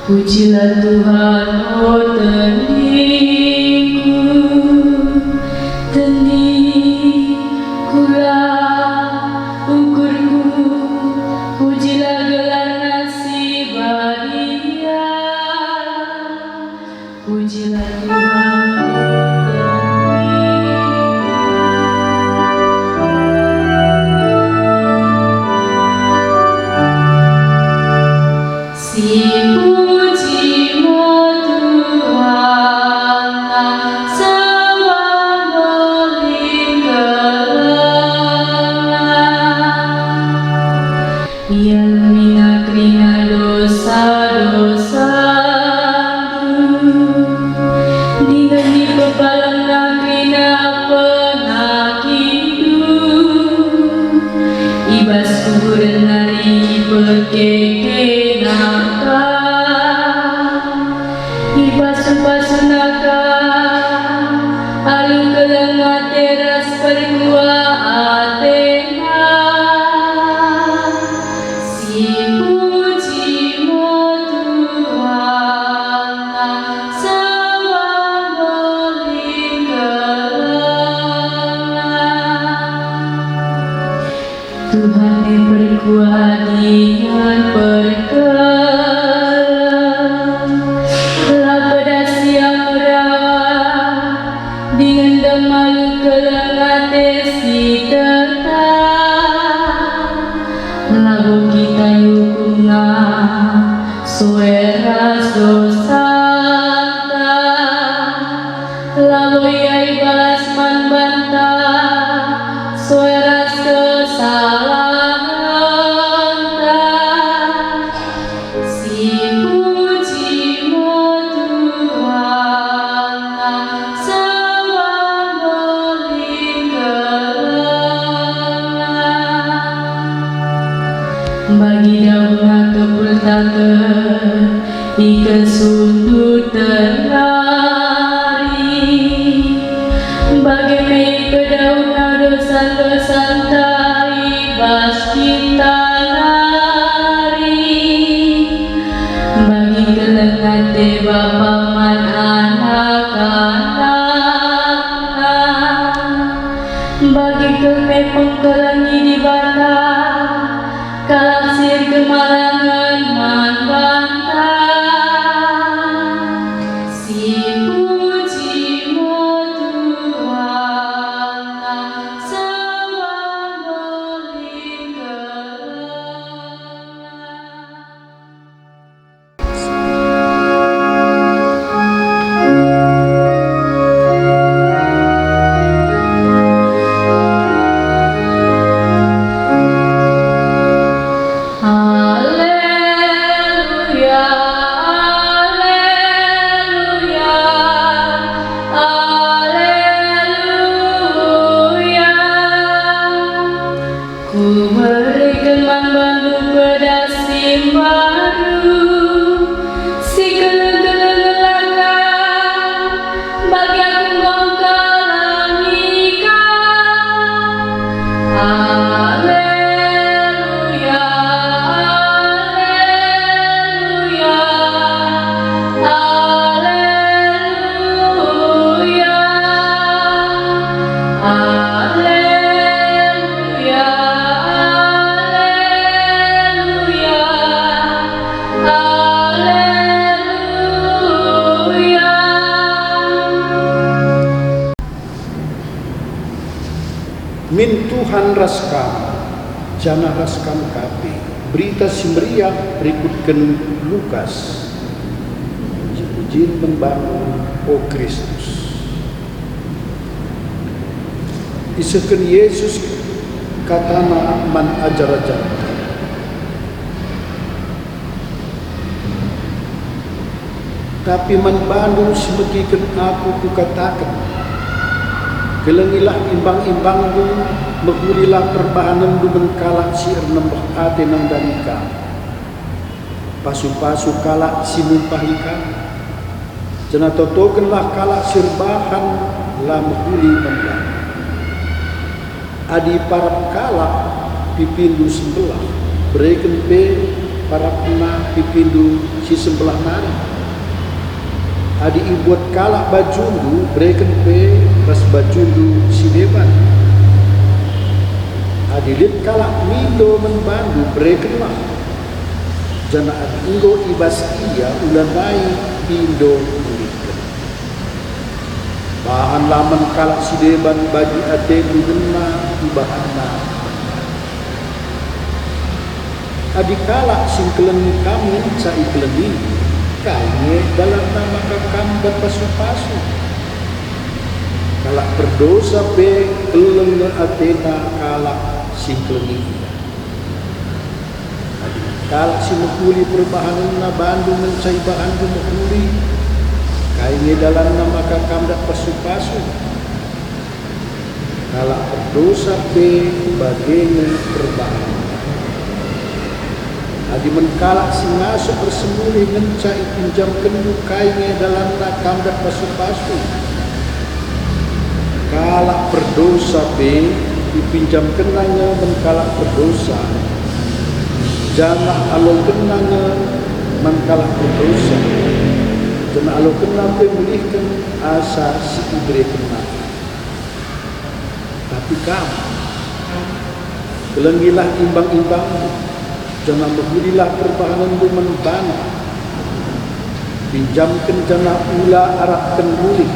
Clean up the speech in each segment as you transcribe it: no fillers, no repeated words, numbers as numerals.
Pujilah Tuhan, oh tenikulah ukurku. Pujilah gelar nasibah dia. Pujilah Tuhan, si pujimu Tuhan sewang berlingkaran, yang minakrina dosa-dosaku, dengan dipebalang nakrina penakitku, ibas kuburan nari perkekenaka, ipasu-pasunaka, alu kelengat teras pergua atena, si pujimu Tuhan sewang berlingkaran. Tuhan diperkuat dengan berkelah, pedas yang merawat dengan demalu kelengate si tetap, lagu kita yukunga sueras dosanta, lagu yai balas manbanta sueras kesalahan, si pujimu Tuhan sewang berlingkaran. Bagi daungan kepultakan ikan sundut tenari, bagi mei pedaunan dosan-dosan taribas kita nari, bagi kelengate bapa man anak-anak, bagi keme pengkelangi di batang kalaksir kemalangan man bantang, si pujimu Tuhan sewang Haleluya, haleluya, haleluya. Ku berikan manbandu pedasim baru, si geleng-geleng bagi aku mengkalangikan. Haleluya, haleluya, haleluya, haleluya, haleluya, haleluya. Min Tuhan raskam, jana raskam kapi. Berita si meriah berikutkan Lukas. Jin membangun O Kristus. Isakan Yesus katana man ajar-ajar. Tapi man bandu semegikan aku kukatakan, kelengilah imbang-imbang du, mengulilah perbahanan du mengkalak si nembah ate nang danika. Pasu-pasu kalak si mumpahika. Jana totokenlah kalak sirbahan la menguli membang. Adi parap kalak pipindu sebelah, berikan pe para pena pipindu si sebelah nari. Adi ibuat kalak bajundu breken pe ras bajundu si deban. Adi lit kalak mindo membandu brekenlah. Jana adi inggo ibas ia ulanai pindo mulikan. Bahan laman kalak si deban bagi ate budena ibahana. Adi kalak sing keleni kami cai keleni kayaknya dalam nama kakam berpasu-pasu. Kalak berdosa be keleng atena kalak sing keleni. Adi kalak si mekuli perbahanan na Bandung mencai bahan du mekuli kayaknya dalam nama kakam berpasu-pasu. Kalak berdosa be bagainya perbahanan. Adi menkalak si ngasuh bersemuli mencai pinjam kendu kainya dalam nakam dan pasu-pasu. Kalak berdosa be dipinjam kenanya menkalak berdosa. Jangan alo kenanya menkalak berdosa. Jangan alo kena be melihkan asa si ibre kena. Tapi kamu kelengilah imbang-imbang. Jangan berbudilah perbahanan du menbana. Pinjamkan jana ula arahkan mulih.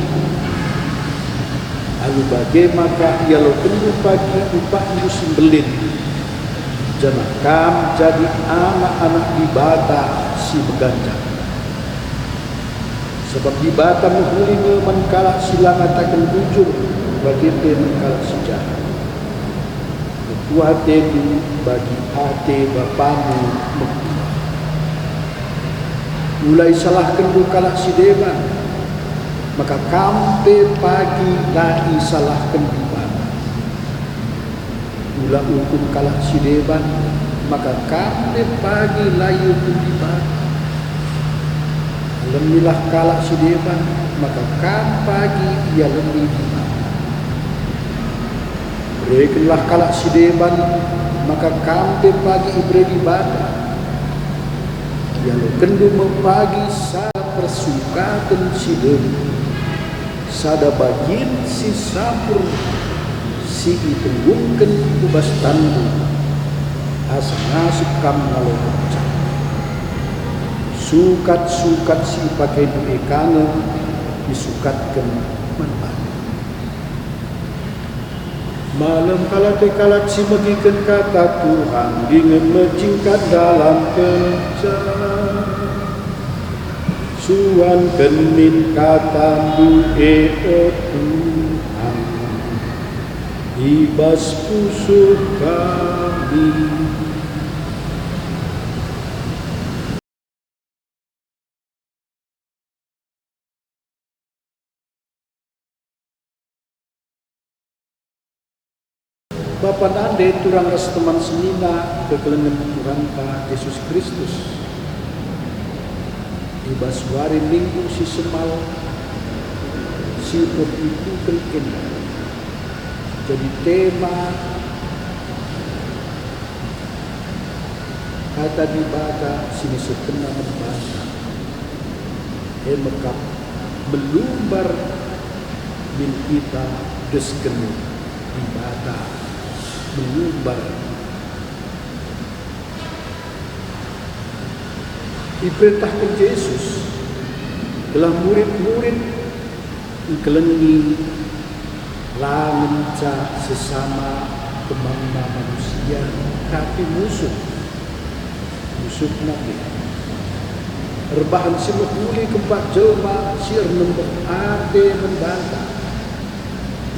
Lalu bagai maka ia lo kendu pagi upah musim belin. Jana kam jadi anak-anak dibata si beganja. Sebab dibata muhuli menkalak silang atakan bujur bagi te menkalak sejarah. Tua tebu bagi ate bapamu mertua. Mulai salahkan du kalak si deban, maka kampe pagi lai salahkan di mana. Mula hukum kalak si deban, maka kampe pagi lai hukum di mana. Lemilah kalak si deban, maka kam pagi ia lemih di mana. Rekenlah kalak si deban, maka kampe pagi ibre di bada. Yang kendu mempagi sada persukatan si debu. Sada bagin si sapur si itenggungken ubas tandu. Asa ngasuk kam ngalokocak. Sukat-sukat si pakai duit kangen disukatkan manfaat. Malam kalak si bagikan kata Tuhan dengan menjingkat dalam kencang. Suan kenin kata du'e o Tuhan ibas pusuh kami. Bapak nande turang ras teman semina kekelengan Tuhan Pak Yesus Kristus. Ibas wari minggu si semal si itu kelken. Jadi tema kata dibaca sini setengah membaca. Mekap melumbar min kita desken dibaca. Mengumbar diperintahkan Yesus telah murid-murid kelengi langenca sesama teman manusia tapi musuh Nabi rebahan si muli keempat jelma sir nombor ade membantah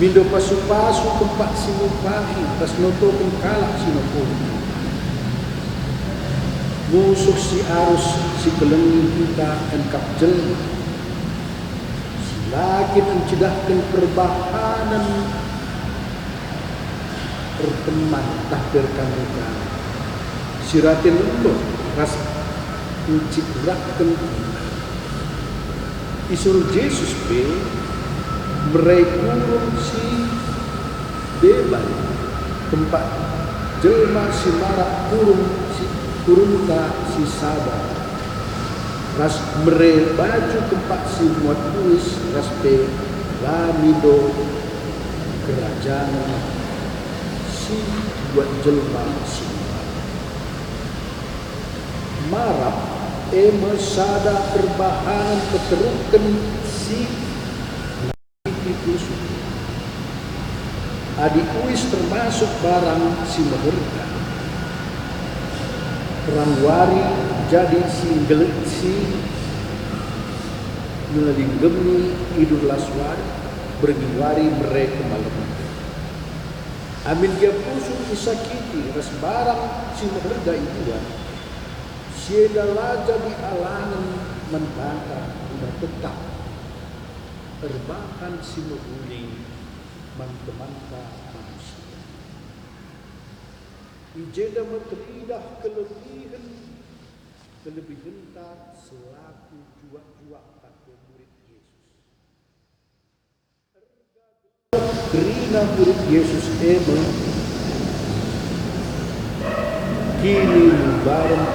mindo pasu-pasu tempat sinupahi tas noto kalak sinopun musuh si arus si kelengi kita engkap jelma si lagi mencedahkan perbahanan berteman tahbirkan muka siratin lembut ras menciptakan isur Yesus be merekurung si deban tempat jelma si marak kurung si urunta si sabar ras mere baju tempat si muat tulis ras pe lamido kerajaan si buat jelma si marap mesada perbahanan keterukan si itu adik uis termasuk barang si meherga perang wari jadi si melinggemi idul laswari bergiwari mereka malam amin dia pusuk disakiti ras barang si meherga itu sieda laja di alangan membantah udah tetap terbakan si menguling mantemanta manusia ijeda meteridah kelebihan tak selaku juak-juak pada murid Yesus gerina murid Yesus kini bareng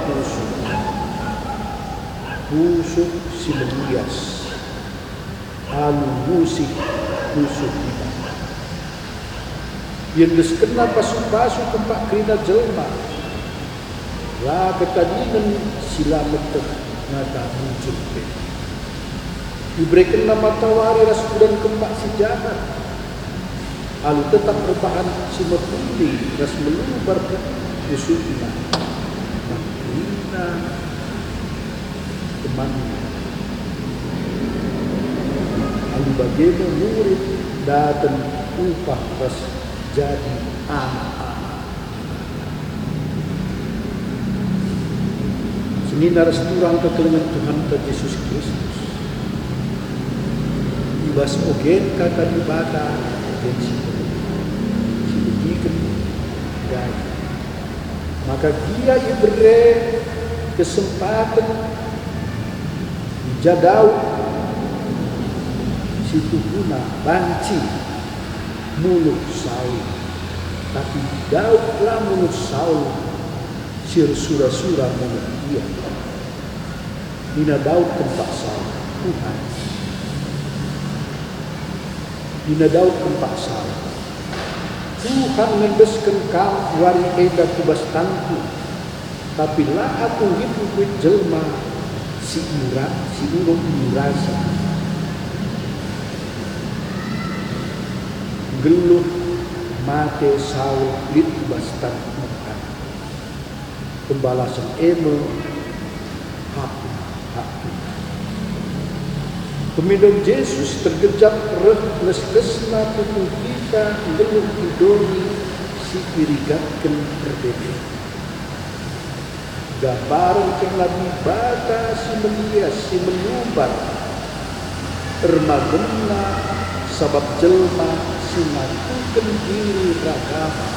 pusuk si melias alu musik pusuk kita yang kena pasu-pasu tempat kerina jelma lah ketadinan sila metek ngata muncul diberikan nama tawari rasudan kempak sejahat alu tetap berbahan si mepuli ras melubar pusuknya makrina temannya alu bagaimana murid datang upah ras jadi anak-anak seni naras turang kekelengan Tuhan Yesus Kristus ibas ogen kata dibata dan si begitu gaya maka dia diberi kesempatan jadau situ guna banci mulut Saul tapi daudlah mulut Saul sir surah-surah mulut dia Dina Daud tempat Saul Tuhan Dina Daud tempat Saul Tuhan ngendeskan kau wari eda kubas tangku tapi lah aku hidup jelma si urung irasi geluh mate Saul lit bastan makan pembalasan hapu pemidom Yesus tergejap reh lesna tubuh kita geluh idoni si irigatkan berbeda gambaran nabi bata si melias si menubar ermagena sabab jelma melakukan diri ragama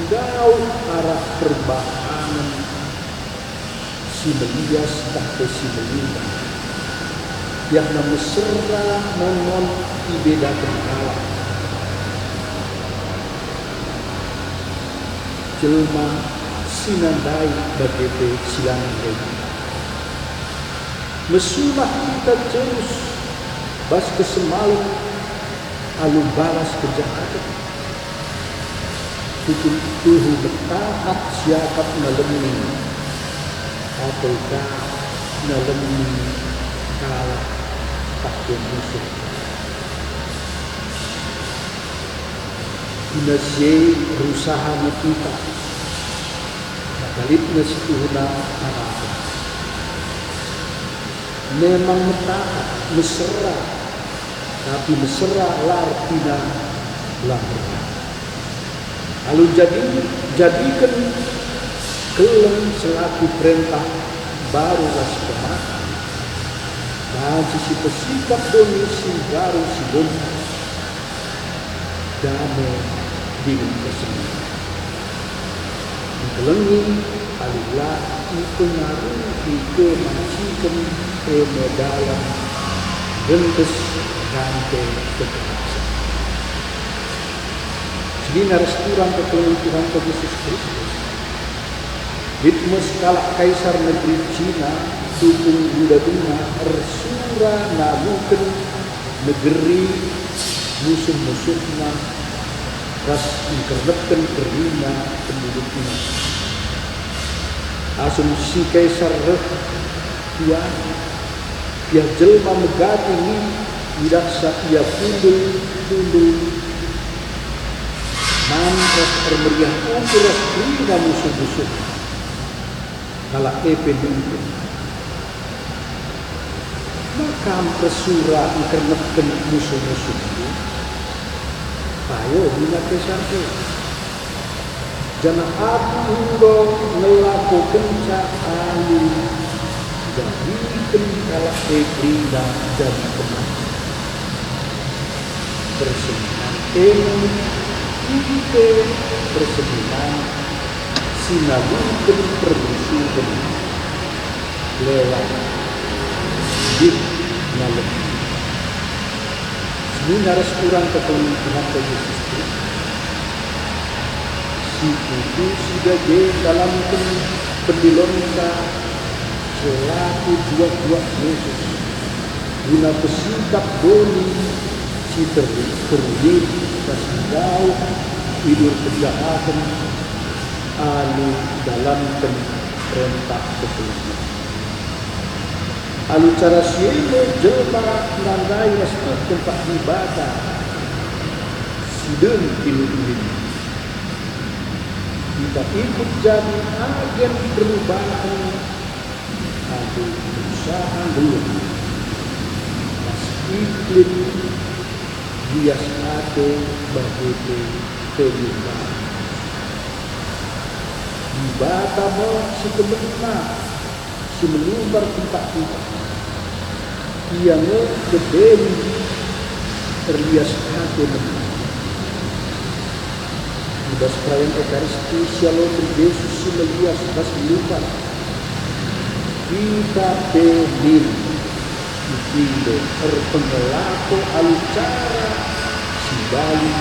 jauh arah perbahanan si melias tak si melibat yang mesra monon dibedakan kalah jelma sinandai bagai silangan ini mesunah kita terus bas kesemalam alu balas kejahatan tuhu bertaat siakap nalemi ataukah nalemi kalah takut musuh inasye berusaha kita nakalipnya situhuna harapan memang bertaat mesra tapi mesra lartina lartina lalu jadikan kelem selaku perintah baru ras pemakan dan sisi pesikap donisi baru si domi damai dengan kesenangan kelengi alilah pengaruhi kemancikan dalam gentes rantai kekerasan. Jadi naras kurang kekeluhan Tuhan Yesus Kristus. Hitmus kalak kaisar negeri Cina tukung Buddha Duna ersura naluken negeri musuh-musuhna ras ingkernepen kerina penduduknya. Asumsi kaisar tuan ia jelma megati ini dirasa ia pundul mantras ermeriah ukuras kerina musuh-musuh kalak penduduk. Maka presura ingkernepen musuh-musuh itu ayo bina kaisar itu jangan aku undo ngelaku kencak alu jadi kalak berindah jadi teman berseminan kita berseminan sinabukan permusuhan lewat hidup malam ini harus kurang kepemimpinan Yesus Kristus. Si itu sudah dalam pendilonsa selaku juak-juak Yesus guna bersikap doni si terlibat kasih jauh hidup kejahatan alu dalam perintah kebenaran. Alu cara siapa jelma nandai restu tempat ibadah sideng ini kita ikut jadi agen perubahan alu usaha dulu mas iklim bias ade begitu kehidupan ibadah mau si kebenaran si menubar tempat kita ia ngedem terlias hati menang di perayaan Ekaristi Shalom Yesus si melias bas lupa kita benin ikindo terpengelako alucara si bali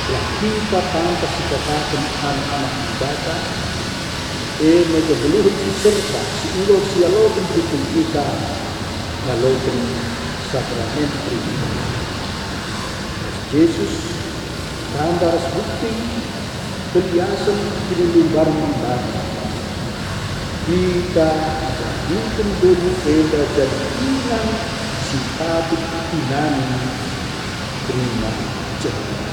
lah kita pantas dikatakan anak-anak ibadah mereka belum serta si ulo Shalom hukum kita ngalokin sakramen pribadi. Yesus tanda ras bukti peliasan pinulumbar membara. Kita mungkin dulu eda dan inang si patut inani terima jauh.